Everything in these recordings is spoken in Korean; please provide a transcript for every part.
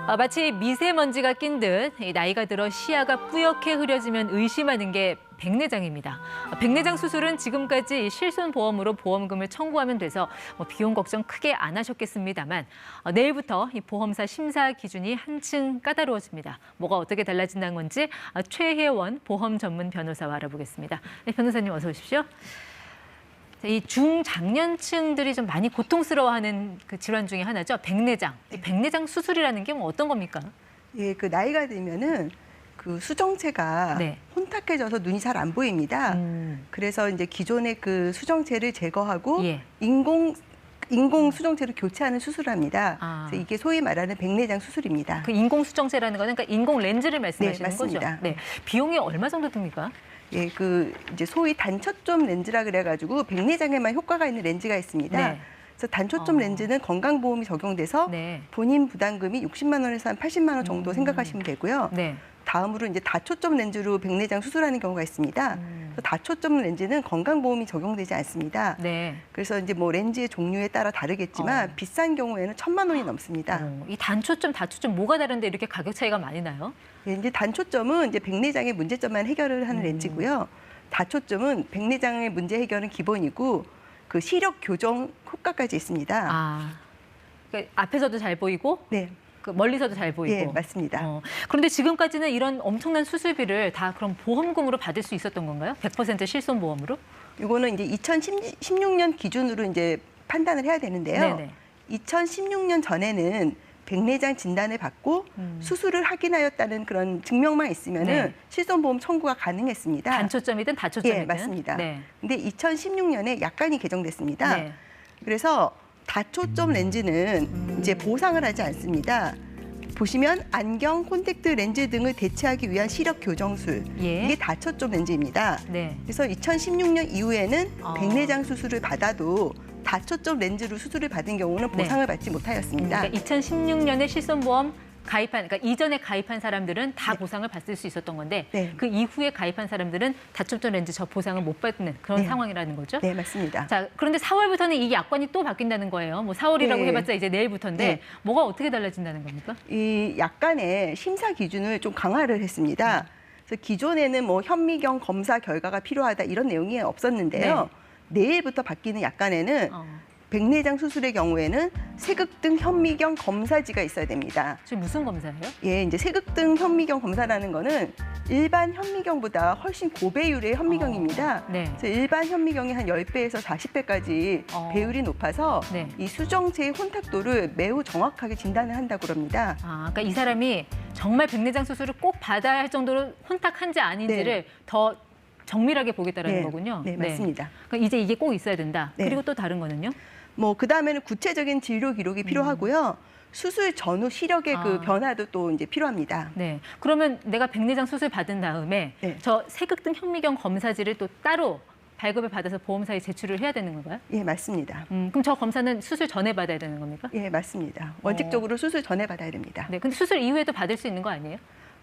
마치 미세먼지가 낀 듯 나이가 들어 시야가 뿌옇게 흐려지면 의심하는 게 백내장입니다. 백내장 수술은 지금까지 실손보험으로 보험금을 청구하면 돼서 비용 걱정 크게 안 하셨겠습니다만 내일부터 이 보험사 심사 기준이 한층 까다로워집니다. 뭐가 어떻게 달라진다는 건지 최혜원 보험 전문 변호사와 알아보겠습니다. 네, 변호사님 어서 오십시오. 이 중장년층들이 좀 많이 고통스러워하는 그 질환 중에 하나죠. 백내장. 이 백내장 수술이라는 게 어떤 겁니까? 예, 그 나이가 들면은 그 수정체가 네. 혼탁해져서 눈이 잘 안 보입니다. 그래서 이제 기존의 그 수정체를 제거하고 예. 인공 수정체를 교체하는 수술을 합니다. 그래서 이게 소위 말하는 백내장 수술입니다. 그 인공 수정체라는 거는 그러니까 인공 렌즈를 말씀하시는 네, 거죠? 맞습니다. 네. 비용이 얼마 정도 듭니까? 예, 그 이제 소위 단초점 렌즈라 그래가지고 백내장에만 효과가 있는 렌즈가 있습니다. 네. 그래서 단초점 렌즈는 건강보험이 적용돼서 네. 본인 부담금이 60만 원에서 한 80만 원 정도 생각하시면 되고요. 네. 다음으로 이제 다초점 렌즈로 백내장 수술하는 경우가 있습니다. 다초점 렌즈는 건강보험이 적용되지 않습니다. 네. 그래서 이제 뭐 렌즈의 종류에 따라 다르겠지만 비싼 경우에는 1,000만 원이 넘습니다. 이 단초점, 다초점 뭐가 다른데 이렇게 가격 차이가 많이 나요? 예, 이제 단초점은 이제 백내장의 문제점만 해결을 하는 렌즈고요. 다초점은 백내장의 문제 해결은 기본이고 그 시력 교정 효과까지 있습니다. 그러니까 앞에서도 잘 보이고 네. 그 멀리서도 잘 보이고. 예, 맞습니다. 그런데 지금까지는 이런 엄청난 수술비를 다 그럼 보험금으로 받을 수 있었던 건가요? 100% 실손보험으로? 이거는 이제 2016년 기준으로 이제 판단을 해야 되는데요. 네네. 2016년 전에는 백내장 진단을 받고 수술을 확인하였다는 그런 증명만 있으면은 네. 실손보험 청구가 가능했습니다. 단초점이든 다초점이든. 예, 맞습니다. 네. 근데 2016년에 약관이 개정됐습니다. 네. 그래서 다초점 렌즈는 이제 보상을 하지 않습니다. 보시면 안경, 콘택트 렌즈 등을 대체하기 위한 시력 교정술. 예. 이게 다초점 렌즈입니다. 네. 그래서 2016년 이후에는 백내장 수술을 받아도 다초점 렌즈로 수술을 받은 경우는 보상을 받지 못하였습니다. 그러니까 2016년에 실손보험 가입한, 그러니까 이전에 가입한 사람들은 다 보상을 받을 수 있었던 건데 그 이후에 가입한 사람들은 다초점 렌즈 저 보상을 못 받는 그런 상황이라는 거죠? 네, 맞습니다. 자, 그런데 4월부터는 이 약관이 또 바뀐다는 거예요. 뭐 4월이라고 해봤자 이제 내일부터인데 뭐가 어떻게 달라진다는 겁니까? 이 약관의 심사 기준을 좀 강화를 했습니다. 그래서 기존에는 뭐 현미경 검사 결과가 필요하다 이런 내용이 없었는데요. 내일부터 바뀌는 약관에는 백내장 수술의 경우에는 세극등 현미경 검사지가 있어야 됩니다. 지금 무슨 검사예요? 예, 이제 세극등 현미경 검사라는 거는 일반 현미경보다 훨씬 고배율의 현미경입니다. 그래서 일반 현미경의 한 10배에서 40배까지 배율이 높아서 이 수정체의 혼탁도를 매우 정확하게 진단을 한다고 합니다. 그러니까 이 사람이 정말 백내장 수술을 꼭 받아야 할 정도로 혼탁한지 아닌지를 더 정밀하게 보겠다라는 거군요. 네, 맞습니다. 그러니까 이제 이게 꼭 있어야 된다. 그리고 또 다른 거는요? 뭐 그다음에는 구체적인 진료 기록이 필요하고요. 수술 전후 시력의 그 변화도 또 이제 필요합니다. 네. 그러면 내가 백내장 수술 받은 다음에 저 세극등 현미경 검사지를 또 따로 발급을 받아서 보험사에 제출을 해야 되는 건가요? 예, 맞습니다. 그럼 저 검사는 수술 전에 받아야 되는 겁니까? 예, 맞습니다. 원칙적으로 수술 전에 받아야 됩니다. 네. 근데 수술 이후에도 받을 수 있는 거 아니에요?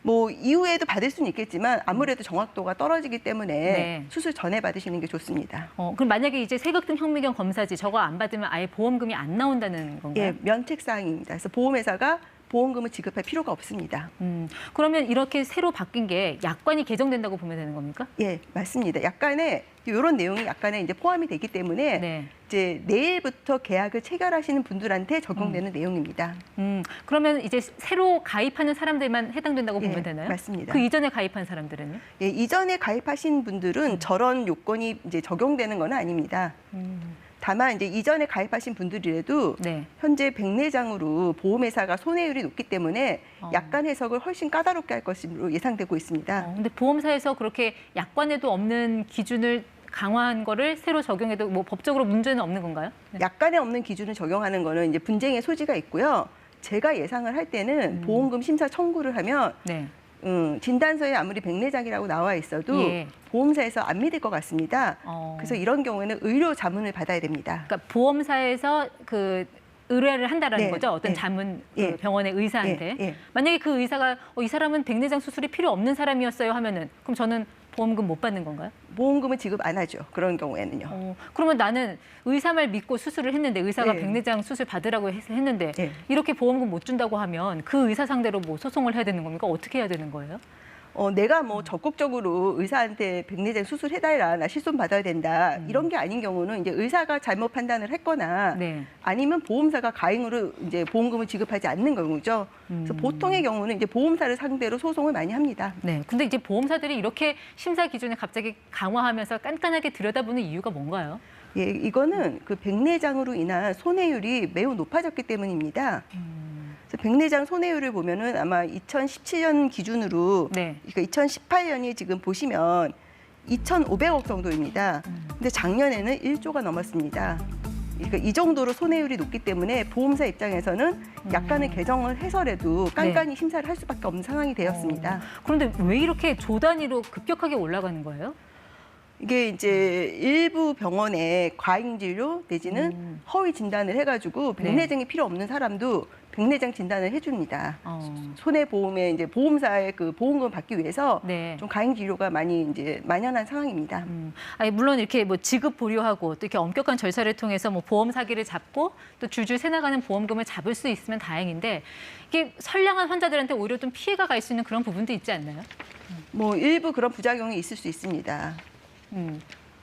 뭐 이후에도 받을 수는 있겠지만 아무래도 정확도가 떨어지기 때문에 수술 전에 받으시는 게 좋습니다. 그럼 만약에 이제 세극등 현미경 검사지 저거 안 받으면 아예 보험금이 안 나온다는 건가요? 예, 면책사항입니다. 그래서 보험회사가 보험금을 지급할 필요가 없습니다. 그러면 이렇게 새로 바뀐 게 약관이 개정된다고 보면 되는 겁니까? 예, 맞습니다. 약간의 이런 내용이 약간에 이제 포함이 되기 때문에 이제 내일부터 계약을 체결하시는 분들한테 적용되는 내용입니다. 그러면 이제 새로 가입하는 사람들만 해당된다고 보면 되나요? 맞습니다. 그 이전에 가입한 사람들은요? 예, 이전에 가입하신 분들은 저런 요건이 이제 적용되는 건 아닙니다. 다만 이제 이전에 가입하신 분들이라도 현재 백내장으로 보험회사가 손해율이 높기 때문에 약관 해석을 훨씬 까다롭게 할 것으로 예상되고 있습니다. 근데 보험사에서 그렇게 약관에도 없는 기준을 강화한 거를 새로 적용해도 뭐 법적으로 문제는 없는 건가요? 약관에 없는 기준을 적용하는 거는 이제 분쟁의 소지가 있고요. 제가 예상을 할 때는 보험금 심사 청구를 하면 진단서에 아무리 백내장이라고 나와 있어도 보험사에서 안 믿을 것 같습니다. 그래서 이런 경우에는 의료 자문을 받아야 됩니다. 그러니까 보험사에서 그 의뢰를 한다라는 거죠? 어떤 자문 그 병원의 의사한테. 만약에 그 의사가 이 사람은 백내장 수술이 필요 없는 사람이었어요 하면은 그럼 저는 보험금 못 받는 건가요? 보험금은 지급 안 하죠. 그런 경우에는요. 그러면 나는 의사 말 믿고 수술을 했는데 의사가 네. 백내장 수술 받으라고 했는데 네. 이렇게 보험금 못 준다고 하면 그 의사 상대로 뭐 소송을 해야 되는 겁니까? 어떻게 해야 되는 거예요? 내가 뭐 적극적으로 의사한테 백내장 수술해달라, 나 실손 받아야 된다 이런 게 아닌 경우는 이제 의사가 잘못 판단을 했거나 네. 아니면 보험사가 가행으로 이제 보험금을 지급하지 않는 경우죠. 그래서 보통의 경우는 이제 보험사를 상대로 소송을 많이 합니다. 네. 근데 이제 보험사들이 이렇게 심사 기준을 갑자기 강화하면서 깐깐하게 들여다보는 이유가 뭔가요? 예, 이거는 그 백내장으로 인한 손해율이 매우 높아졌기 때문입니다. 그래서 백내장 손해율을 보면은 아마 2017년 기준으로, 네. 그러니까 2018년이 지금 보시면 2,500억 정도입니다. 근데 작년에는 1조가 넘었습니다. 그러니까 이 정도로 손해율이 높기 때문에 보험사 입장에서는 약간의 개정을 해서라도 깐깐히 심사를 할 수밖에 없는 상황이 되었습니다. 그런데 왜 이렇게 조 단위로 급격하게 올라가는 거예요? 이게 이제 일부 병원에 과잉 진료 내지는 허위 진단을 해가지고 백내장이 필요 없는 사람도 백내장 진단을 해줍니다. 손해보험에 이제 보험사의 그 보험금을 받기 위해서 네. 좀 과잉 진료가 많이 이제 만연한 상황입니다. 아니, 물론 이렇게 뭐 지급 보류하고 또 이렇게 엄격한 절차를 통해서 뭐 보험 사기를 잡고 또 줄줄 새나가는 보험금을 잡을 수 있으면 다행인데 이게 선량한 환자들한테 오히려 좀 피해가 갈 수 있는 그런 부분도 있지 않나요? 뭐 일부 그런 부작용이 있을 수 있습니다.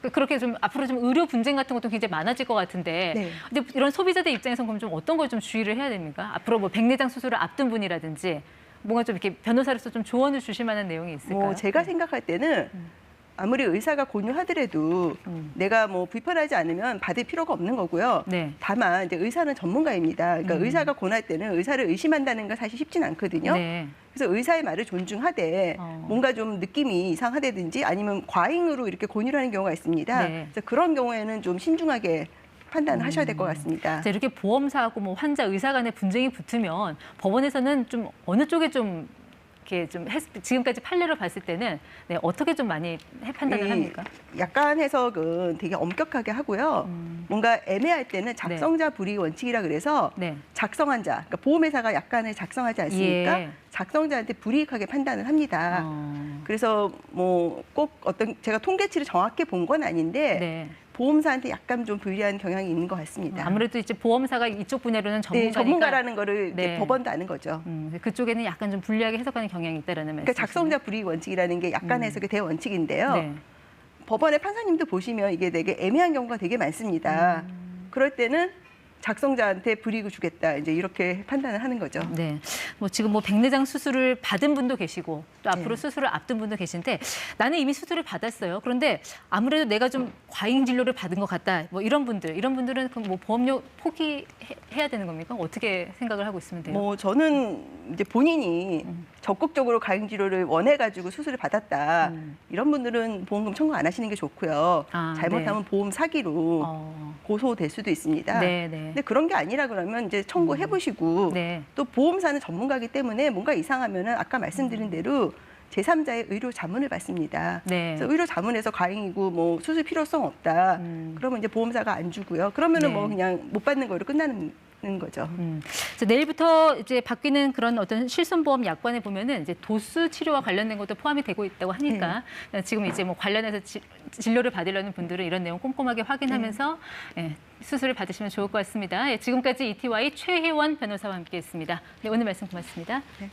그렇게 좀 앞으로 좀 의료 분쟁 같은 것도 굉장히 많아질 것 같은데 네. 근데 이런 소비자들 입장에서는 그럼 좀 어떤 걸 좀 주의를 해야 됩니까? 앞으로 뭐 백내장 수술을 앞둔 분이라든지 뭔가 좀 이렇게 변호사로서 좀 조언을 주실 만한 내용이 있을까요? 뭐 제가 생각할 때는 아무리 의사가 권유하더라도 내가 뭐 불편하지 않으면 받을 필요가 없는 거고요. 네. 다만 이제 의사는 전문가입니다. 그러니까 의사가 권할 때는 의사를 의심한다는 건 사실 쉽진 않거든요. 네. 그래서 의사의 말을 존중하되 뭔가 좀 느낌이 이상하다든지 아니면 과잉으로 이렇게 권유를 하는 경우가 있습니다. 네. 그래서 그런 경우에는 좀 신중하게 판단하셔야 될 것 같습니다. 자, 이렇게 보험사하고 뭐 환자, 의사 간의 분쟁이 붙으면 법원에서는 좀 어느 쪽에 좀 이렇게 좀 지금까지 판례로 봤을 때는 네, 어떻게 좀 많이 판단을 합니까? 약간 해석은 되게 엄격하게 하고요. 뭔가 애매할 때는 작성자 불이익 원칙이라 그래서 네. 작성한 자, 그러니까 보험회사가 약간을 작성하지 않습니까? 예. 작성자한테 불이익하게 판단을 합니다. 그래서 뭐 꼭 어떤 제가 통계치를 정확히 본 건 아닌데 네. 보험사한테 약간 좀 불리한 경향이 있는 것 같습니다. 아무래도 이제 보험사가 이쪽 분야로는 네, 전문가니까 전문가라는 거를 네. 이제 법원도 아는 거죠. 그쪽에는 약간 좀 불리하게 해석하는 경향이 있다라는 말씀. 그러니까 작성자 불이익 원칙이라는 게 약간 해석의 대원칙인데요. 네. 법원의 판사님도 보시면 이게 되게 애매한 경우가 되게 많습니다. 그럴 때는 작성자한테 불이익을 주겠다 이제 이렇게 판단을 하는 거죠. 네. 뭐 지금 뭐 백내장 수술을 받은 분도 계시고 또 앞으로 네. 수술을 앞둔 분도 계신데 나는 이미 수술을 받았어요. 그런데 아무래도 내가 좀 과잉 진료를 받은 것 같다. 뭐 이런 분들은 그럼 뭐 보험료 포기해야 되는 겁니까? 어떻게 생각을 하고 있으면 돼요? 뭐 저는 이제 본인이 적극적으로 과잉 치료를 원해가지고 수술을 받았다 이런 분들은 보험금 청구 안 하시는 게 좋고요. 아, 잘못하면 네. 보험 사기로 고소될 수도 있습니다. 네, 네. 근데 그런 게 아니라 그러면 이제 청구해 보시고 네. 또 보험사는 전문가이기 때문에 뭔가 이상하면은 아까 말씀드린 대로 제3자의 의료 자문을 받습니다. 네. 그래서 의료 자문에서 과잉이고 뭐 수술 필요성 없다. 그러면 이제 보험사가 안 주고요. 그러면은 네. 뭐 그냥 못 받는 거로 끝나는 거죠. 자, 내일부터 이제 바뀌는 그런 어떤 실손보험 약관에 보면은 이제 도수 치료와 관련된 것도 포함이 되고 있다고 하니까 지금 이제 뭐 관련해서 진료를 받으려는 분들은 이런 내용 꼼꼼하게 확인하면서 예, 수술을 받으시면 좋을 것 같습니다. 예, 지금까지 ETY 최혜원 변호사와 함께했습니다. 네, 오늘 말씀 고맙습니다. 네.